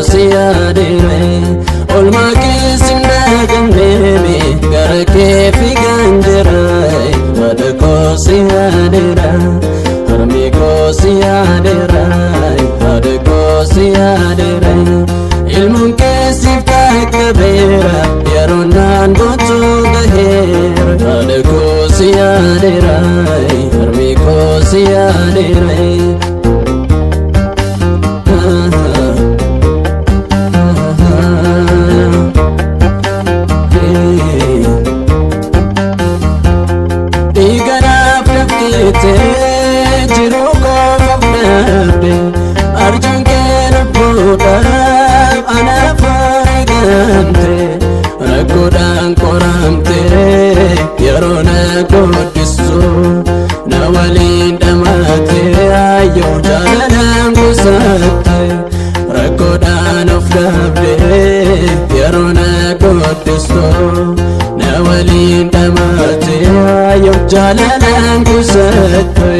siyadire olma kesinna ganneme garake fi gandirai adko siyadira harmi ko siyadira adko siyadira ilmun kesif takbira yaronan botu gahir adko siyadira harmi ko siyadira jiru ko fafnabde arjun kena puda ana farigante ragodan koramte yarona godisu nawalin damate ayo jalan kusate ragodan ofnabde yarona godisu nawalin damate ayo jalan kusate